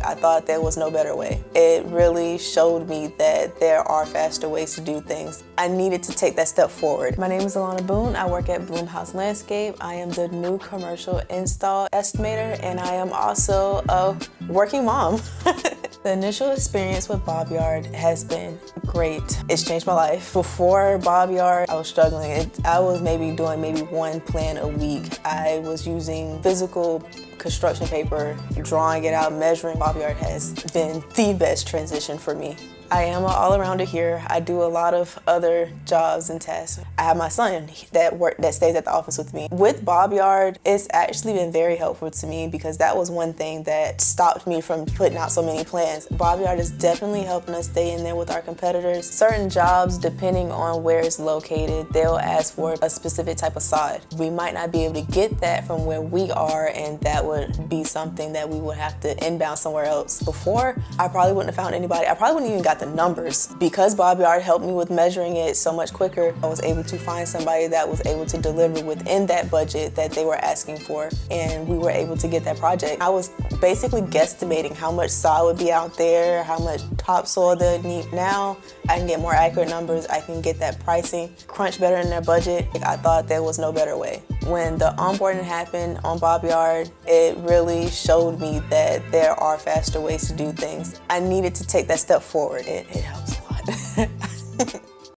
I thought there was no better way. It really showed me that there are faster ways to do things. I needed to take that step forward. My name is Alana Boone. I work at Bloomhouse Landscape. I am the new commercial install estimator, and I am also a working mom. The initial experience with Bobyard has been great. It's changed my life. Before Bobyard, I was struggling. I was doing one plan a week. I was using physical construction paper, drawing it out, measuring. Bobyard has been the best transition for me. I am an all-arounder here. I do a lot of other jobs and tasks. I have my son that stays at the office with me. With Bobyard, it's actually been very helpful to me because that was one thing that stopped me from putting out so many plans. Bobyard is definitely helping us stay in there with our competitors. Certain jobs, depending on where it's located, they'll ask for a specific type of sod. We might not be able to get that from where we are, and that would be something that we would have to inbound somewhere else. Before, I probably wouldn't have found anybody. I probably wouldn't even got the numbers. Because Bobyard helped me with measuring it so much quicker, I was able to find somebody that was able to deliver within that budget that they were asking for, and we were able to get that project. I was basically guesstimating how much sod would be out there, how much topsoil they'd need. Now I can get more accurate numbers. I can get that pricing, crunch better in their budget. I thought there was no better way. When the onboarding happened on Bobyard, it really showed me that there are faster ways to do things. I needed to take that step forward. It helps.